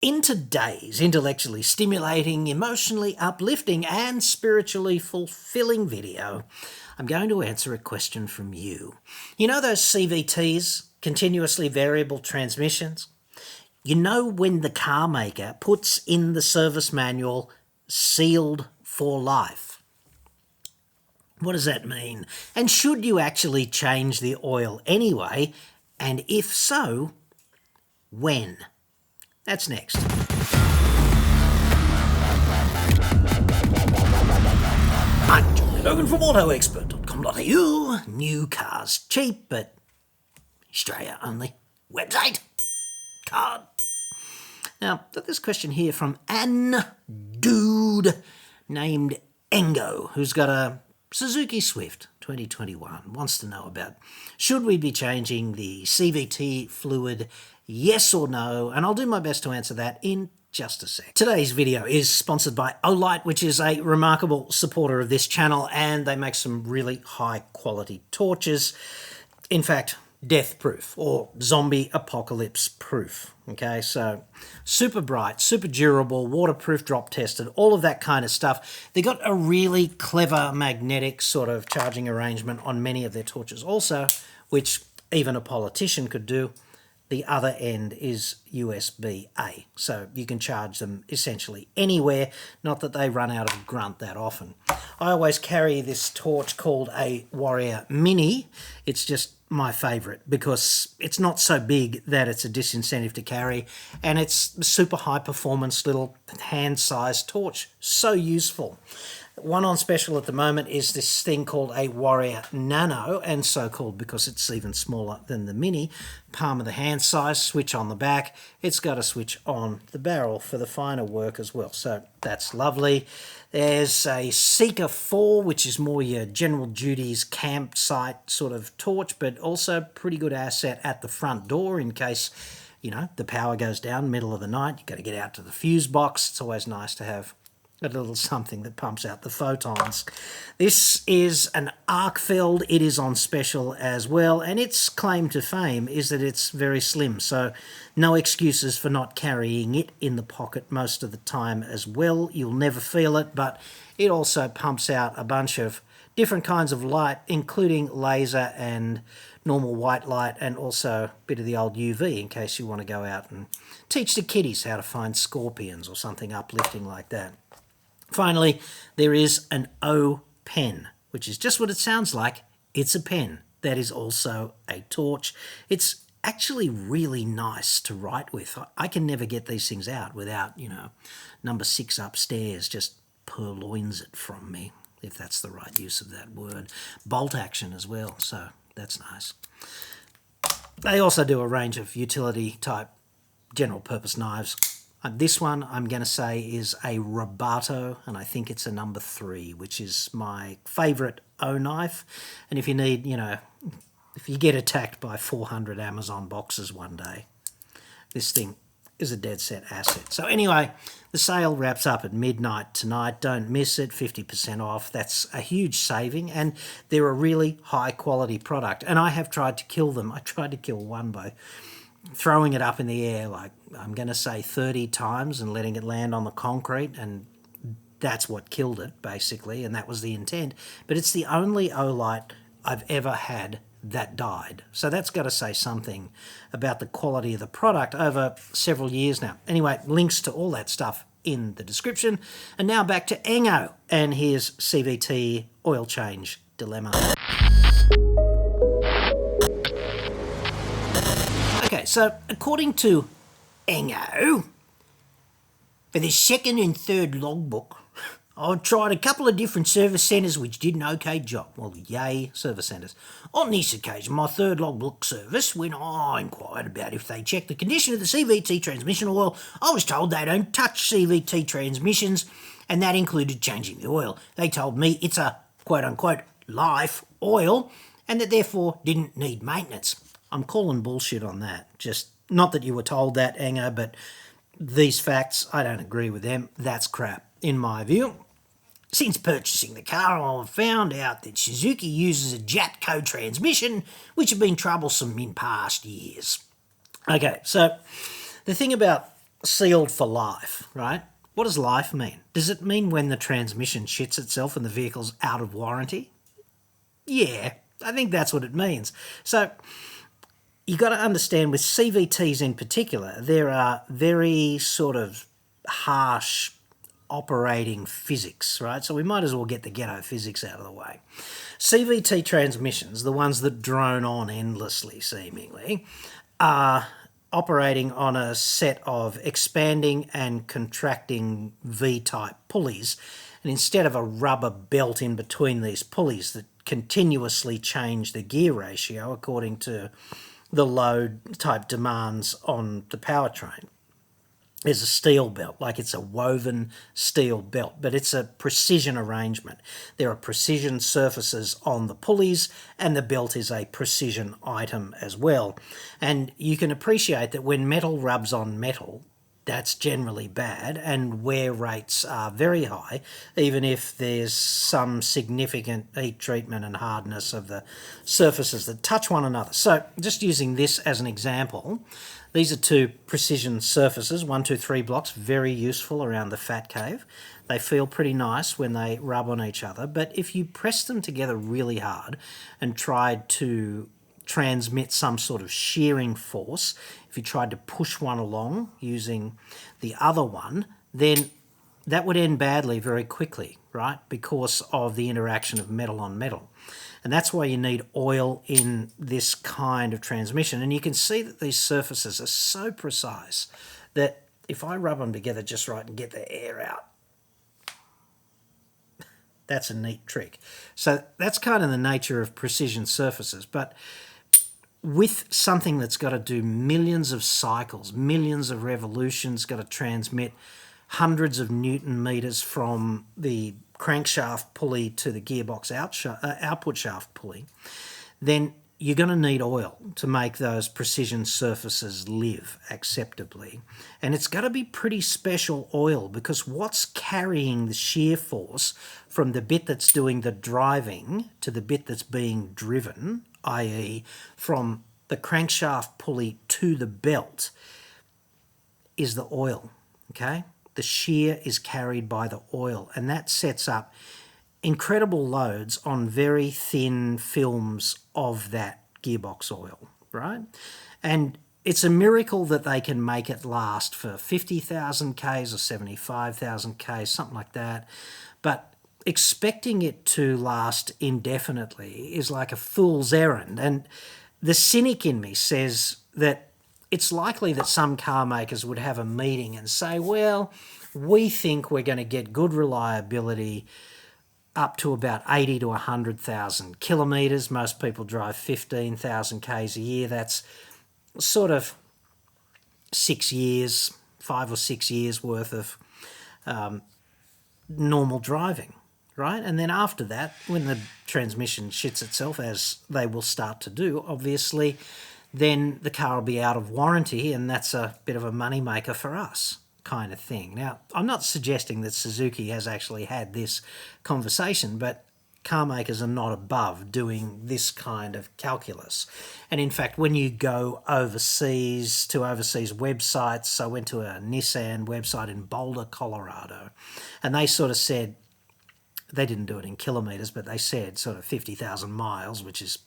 In today's intellectually stimulating, emotionally uplifting and spiritually fulfilling video, I'm going to answer a question from you. You know those CVTs, continuously variable transmissions? You know when the car maker puts in the service manual, sealed for life? What does that mean? And should you actually change the oil anyway? And if so, when? That's next. I'm John Cadogan from AutoExpert.com.au. New cars cheap, but Australia only. Website. Card. Now, got this question here from an dude named Engo, who's got a Suzuki Swift 2021, wants to know about should we be changing the CVT fluid, yes or no, and I'll do my best to answer that in just a sec. Today's video is sponsored by Olight, which is a remarkable supporter of this channel, and they make some really high quality torches. In fact, death proof or zombie apocalypse proof. Okay, so super bright, super durable, waterproof, drop tested, all of that kind of stuff. They got a really clever magnetic sort of charging arrangement on many of their torches also, which even a politician could do. The other end is USB-A, so you can charge them essentially anywhere, not that they run out of grunt that often. I always carry this torch called a Warrior Mini. It's just my favourite because it's not so big that it's a disincentive to carry, and it's a super high performance little hand-sized torch. So useful. One on special at the moment is this thing called a Warrior Nano, and so called because it's even smaller than the Mini. Palm of the hand size, switch on the back. It's got a switch on the barrel for the finer work as well, so that's lovely. There's a Seeker 4, which is more your general duties campsite sort of torch, but also pretty good asset at the front door in case, you know, the power goes down middle of the night. You've got to get out to the fuse box. It's always nice to have a little something that pumps out the photons. This is an Arcfeld. It is on special as well, and its claim to fame is that it's very slim, so no excuses for not carrying it in the pocket most of the time as well. You'll never feel it, but it also pumps out a bunch of different kinds of light, including laser and normal white light, and also a bit of the old UV in case you want to go out and teach the kiddies how to find scorpions or something uplifting like that. Finally, there is an O pen, which is just what it sounds like. It's a pen that is also a torch. It's actually really nice to write with. I can never get these things out without, you know, number 6 upstairs just purloins it from me, if that's the right use of that word. Bolt action as well, so that's nice. They also do a range of utility type general purpose knives. This one I'm going to say is a Robato, and I think it's a number 3, which is my favourite O knife. And if you need, you know, if you get attacked by 400 Amazon boxes one day, this thing is a dead set asset. So anyway, the sale wraps up at midnight tonight. Don't miss it, 50% off. That's a huge saving, and they're a really high quality product. And I have tried to kill them. I tried to kill one by throwing it up in the air, like I'm going to say 30 times and letting it land on the concrete, and that's what killed it basically, and that was the intent. But it's the only Olight I've ever had that died, so that's got to say something about the quality of the product over several years now. Anyway, links to all that stuff in the description. And now back to Engo and his CVT oil change dilemma. Okay, so according to Engo, for the second and third logbook, I've tried a couple of different service centres which did an okay job. Well, yay, service centres. On this occasion, my third logbook service, when I inquired about if they checked the condition of the CVT transmission oil, I was told they don't touch CVT transmissions, and that included changing the oil. They told me it's a quote-unquote life oil, and that therefore didn't need maintenance. I'm calling bullshit on that. Just, not that you were told that, Engo, but these facts, I don't agree with them. That's crap, in my view. Since purchasing the car, I've found out that Suzuki uses a Jatco transmission, which have been troublesome in past years. Okay, so the thing about sealed for life, right? What does life mean? Does it mean when the transmission shits itself and the vehicle's out of warranty? Yeah, I think that's what it means. So you got to understand with CVTs in particular, there are very sort of harsh operating physics, right? So we might as well get the ghetto physics out of the way. CVT transmissions, the ones that drone on endlessly seemingly, are operating on a set of expanding and contracting V-type pulleys. And instead of a rubber belt in between these pulleys that continuously change the gear ratio according to the load type demands on the powertrain, is a steel belt, like it's a woven steel belt, but it's a precision arrangement. There are precision surfaces on the pulleys, and the belt is a precision item as well. And you can appreciate that when metal rubs on metal, that's generally bad, and wear rates are very high, even if there's some significant heat treatment and hardness of the surfaces that touch one another. So just using this as an example, these are two precision surfaces, 1, 2, 3 blocks, very useful around the fat cave. They feel pretty nice when they rub on each other, but if you press them together really hard and tried to transmit some sort of shearing force, if you tried to push one along using the other one, then that would end badly very quickly, right? Because of the interaction of metal on metal. And that's why you need oil in this kind of transmission. And you can see that these surfaces are so precise that if I rub them together just right and get the air out, that's a neat trick. So that's kind of the nature of precision surfaces. But with something that's got to do millions of cycles, millions of revolutions, got to transmit hundreds of Newton meters from the crankshaft pulley to the gearbox output shaft pulley, then you're going to need oil to make those precision surfaces live acceptably. And it's got to be pretty special oil, because what's carrying the shear force from the bit that's doing the driving to the bit that's being driven, i.e. from the crankshaft pulley to the belt, is the oil, okay? The shear is carried by the oil, and that sets up incredible loads on very thin films of that gearbox oil, right? And it's a miracle that they can make it last for 50,000 Ks or 75,000 Ks, something like that. But expecting it to last indefinitely is like a fool's errand. And the cynic in me says that it's likely that some car makers would have a meeting and say, well, we think we're going to get good reliability up to about 80 to 100,000 kilometres. Most people drive 15,000 Ks a year. That's sort of 6 years, 5 or 6 years worth of normal driving, right? And then after that, when the transmission shits itself, as they will start to do, obviously, then the car will be out of warranty, and that's a bit of a money maker for us, kind of thing. Now, I'm not suggesting that Suzuki has actually had this conversation, but car makers are not above doing this kind of calculus. And in fact, when you go overseas to overseas websites, I went to a Nissan website in Boulder, Colorado, and they sort of said, they didn't do it in kilometres, but they said sort of 50,000 miles, which is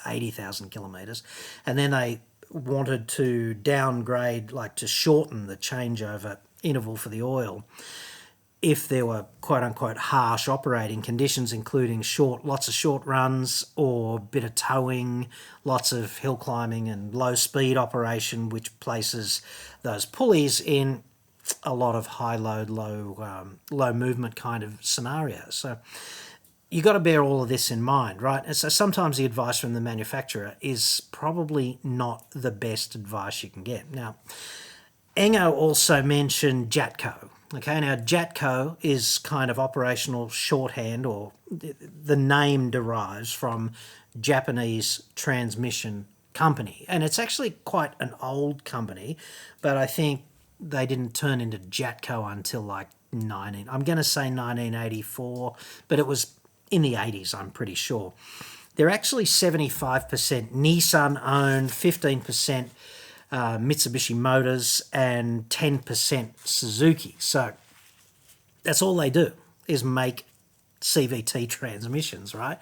80,000 kilometres. And then they wanted to downgrade, like to shorten the changeover interval for the oil if there were quote-unquote harsh operating conditions, including lots of short runs or bit of towing, lots of hill climbing and low-speed operation, which places those pulleys in a lot of high load, low movement kind of scenarios. So you got to bear all of this in mind, right? And so sometimes the advice from the manufacturer is probably not the best advice you can get. Now, Engo also mentioned Jatco. Okay, now Jatco is kind of operational shorthand, or the name derives from Japanese transmission company. And it's actually quite an old company, but I think they didn't turn into Jatco until like I'm going to say 1984, but it was in the 80s, I'm pretty sure. They're actually 75% Nissan owned, 15% Mitsubishi Motors, and 10% Suzuki. So that's all they do is make CVT transmissions, right?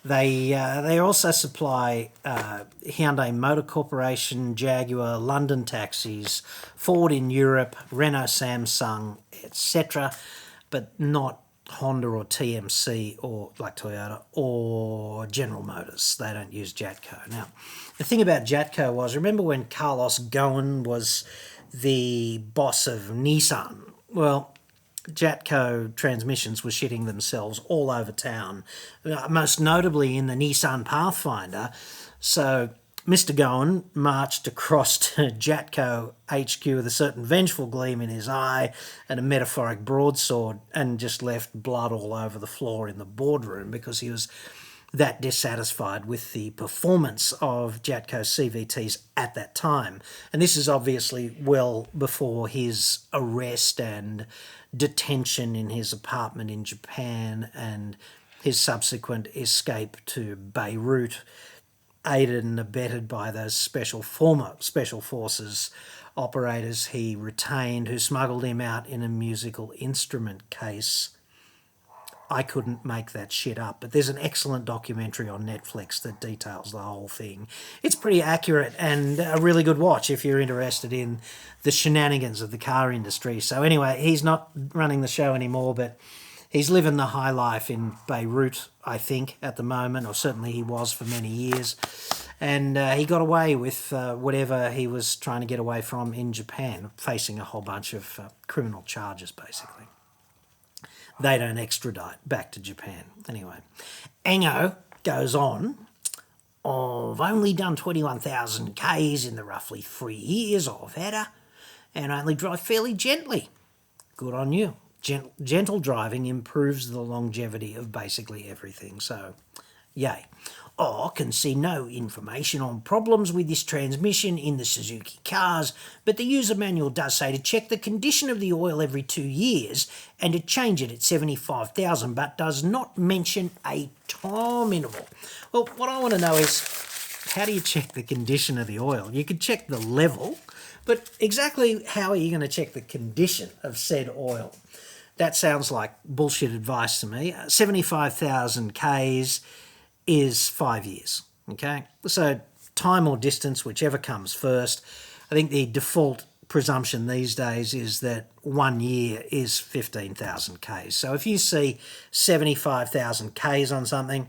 They also supply Hyundai Motor Corporation, Jaguar, London Taxis, Ford in Europe, Renault, Samsung, etc., but not Honda or TMC or like Toyota or General Motors. They don't use Jatco. Now, the thing about Jatco was, remember when Carlos Ghosn was the boss of Nissan? Well, Jatco transmissions were shitting themselves all over town, most notably in the Nissan Pathfinder. So Mr. Ghosn marched across to Jatco HQ with a certain vengeful gleam in his eye and a metaphoric broadsword, and just left blood all over the floor in the boardroom because he was that dissatisfied with the performance of Jatco CVTs at that time. And this is obviously well before his arrest and detention in his apartment in Japan and his subsequent escape to Beirut, aided and abetted by those former special forces operators he retained who smuggled him out in a musical instrument case. I couldn't make that shit up, but there's an excellent documentary on Netflix that details the whole thing. It's pretty accurate and a really good watch if you're interested in the shenanigans of the car industry. So anyway, he's not running the show anymore, but he's living the high life in Beirut, I think, at the moment, or certainly he was for many years. And he got away with whatever he was trying to get away from in Japan, facing a whole bunch of criminal charges, basically. They don't extradite back to Japan. Anyway, Engo goes on. I've only done 21,000 Ks in the roughly 3 years I've had her, and only drive fairly gently. Good on you. Gentle driving improves the longevity of basically everything, so yay. I can see no information on problems with this transmission in the Suzuki cars, but the user manual does say to check the condition of the oil every 2 years and to change it at 75,000, but does not mention a time interval. Well, what I want to know is, how do you check the condition of the oil? You could check the level, but exactly how are you going to check the condition of said oil? That sounds like bullshit advice to me. 75,000 Ks is 5 years, okay? So time or distance, whichever comes first. I think the default presumption these days is that 1 year is 15,000 Ks. So if you see 75,000 Ks on something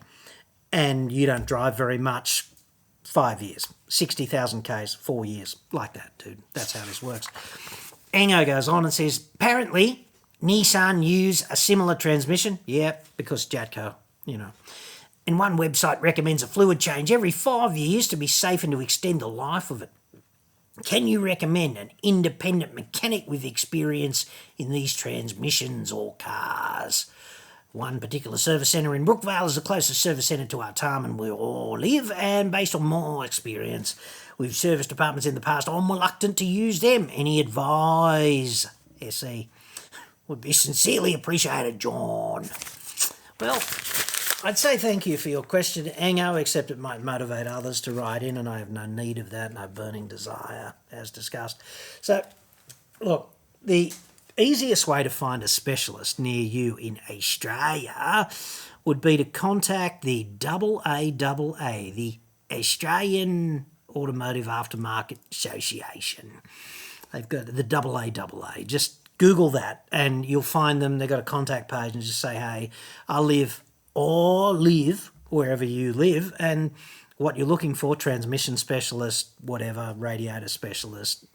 and you don't drive very much, 5 years. 60,000 Ks, 4 years. Like that, dude. That's how this works. Engo goes on and says, apparently Nissan use a similar transmission. Yeah, because Jatco, And one website recommends a fluid change every 5 years to be safe and to extend the life of it. Can you recommend an independent mechanic with experience in these transmissions or cars? One particular service centre in Brookvale is the closest service centre to our town and we all live, and based on my experience with service departments in the past, I'm reluctant to use them. Any advice? SE. Would be sincerely appreciated, John. Well, I'd say thank you for your question, Engo, except it might motivate others to write in, and I have no need of that, no burning desire, as discussed. So, look, the easiest way to find a specialist near you in Australia would be to contact the AAAA, the Australian Automotive Aftermarket Association. They've got the AAA. Just Google that and you'll find them. They've got a contact page and just say, hey, I live wherever you live, and what you're looking for, transmission specialist, whatever, radiator specialist,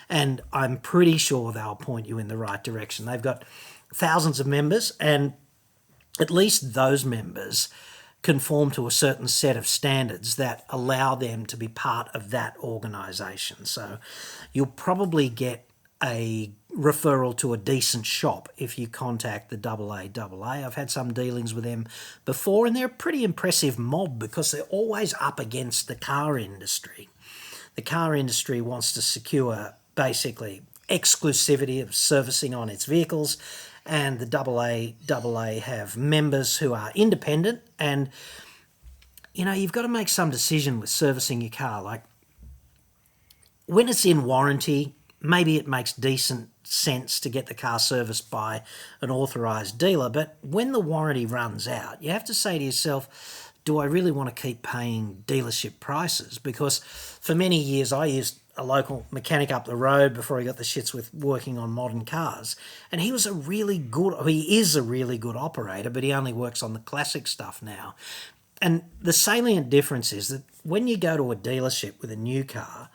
and I'm pretty sure they'll point you in the right direction. They've got thousands of members, and at least those members conform to a certain set of standards that allow them to be part of that organisation. So you'll probably get a referral to a decent shop if you contact the AAA. I've had some dealings with them before, and they're a pretty impressive mob because they're always up against the car industry. The car industry wants to secure basically exclusivity of servicing on its vehicles, and the AAA have members who are independent, and you've got to make some decision with servicing your car. Like, when it's in warranty, maybe it makes decent sense to get the car serviced by an authorised dealer. But when the warranty runs out, you have to say to yourself, do I really want to keep paying dealership prices? Because for many years I used a local mechanic up the road before he got the shits with working on modern cars. And he is a really good operator, but he only works on the classic stuff now. And the salient difference is that when you go to a dealership with a new car,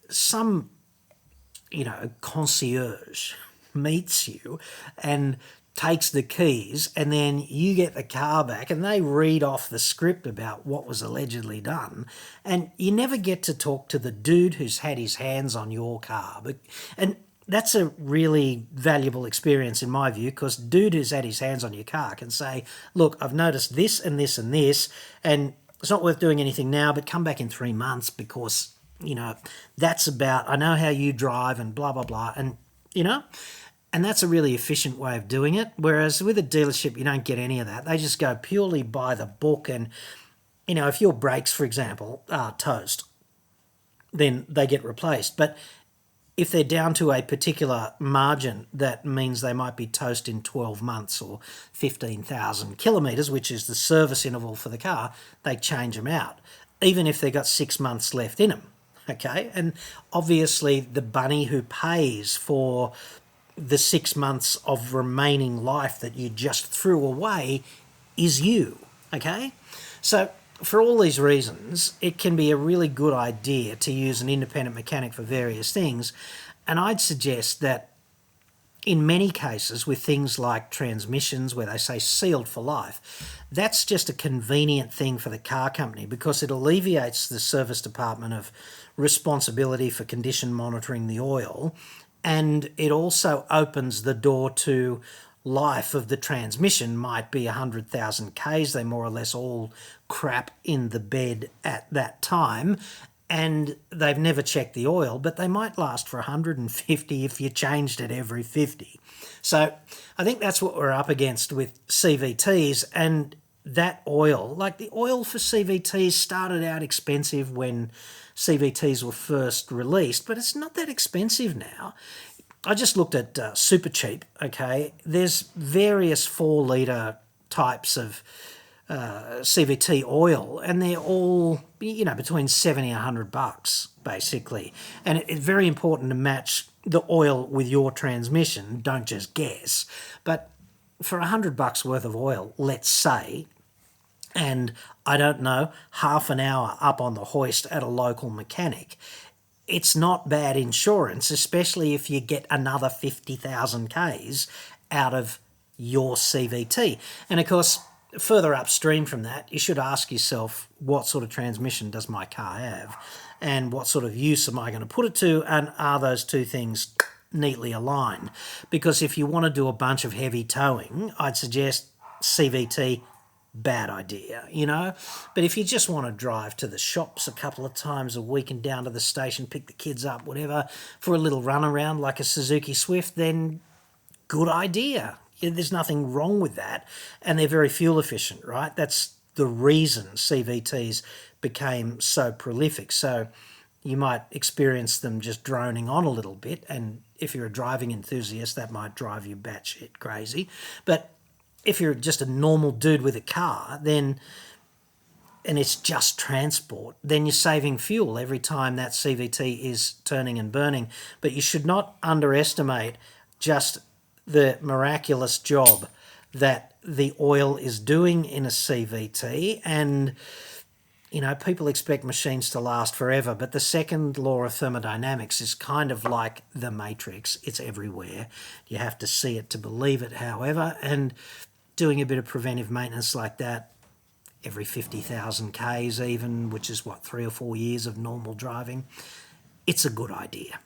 some, concierge meets you and takes the keys, and then you get the car back and they read off the script about what was allegedly done, and you never get to talk to the dude who's had his hands on your car. And that's a really valuable experience in my view, because dude who's had his hands on your car can say, look, I've noticed this and this and this, and it's not worth doing anything now, but come back in 3 months because, that's about, I know how you drive and blah, blah, blah. And, and that's a really efficient way of doing it. Whereas with a dealership, you don't get any of that. They just go purely by the book. And, if your brakes, for example, are toast, then they get replaced. But if they're down to a particular margin, that means they might be toast in 12 months or 15,000 kilometres, which is the service interval for the car, they change them out, even if they've got 6 months left in them. Okay, and obviously the bunny who pays for the 6 months of remaining life that you just threw away is you. Okay, so for all these reasons, it can be a really good idea to use an independent mechanic for various things, and I'd suggest that in many cases with things like transmissions where they say sealed for life, that's just a convenient thing for the car company because it alleviates the service department of responsibility for condition monitoring the oil, and it also opens the door to life of the transmission might be 100,000 Ks. They more or less all crap in the bed at that time, and they've never checked the oil, but they might last for 150 if you changed it every 50. So I think that's what we're up against with CVTs, and that oil, like the oil for CVTs started out expensive when CVTs were first released, but it's not that expensive now. I just looked at Supercheap, okay? There's various 4-litre types of CVT oil, and they're all, between $70 and $100, basically. And it's very important to match the oil with your transmission, don't just guess. But for $100 worth of oil, let's say, and I don't know, half an hour up on the hoist at a local mechanic, it's not bad insurance, especially if you get another 50,000 Ks out of your CVT. And of course, further upstream from that, you should ask yourself, what sort of transmission does my car have? And what sort of use am I going to put it to? And are those two things neatly aligned? Because if you want to do a bunch of heavy towing, I'd suggest CVT, bad idea, But if you just want to drive to the shops a couple of times a week and down to the station, pick the kids up, whatever, for a little run around like a Suzuki Swift, then good idea. There's nothing wrong with that. And they're very fuel efficient, right? That's the reason CVTs became so prolific. So you might experience them just droning on a little bit. And if you're a driving enthusiast, that might drive you batshit crazy. But if you're just a normal dude with a car, and it's just transport, then you're saving fuel every time that CVT is turning and burning. But you should not underestimate just the miraculous job that the oil is doing in a CVT. And, people expect machines to last forever, but the second law of thermodynamics is kind of like the Matrix. It's everywhere. You have to see it to believe it, however, and doing a bit of preventive maintenance like that every 50,000 Ks even, which is 3 or 4 years of normal driving, it's a good idea.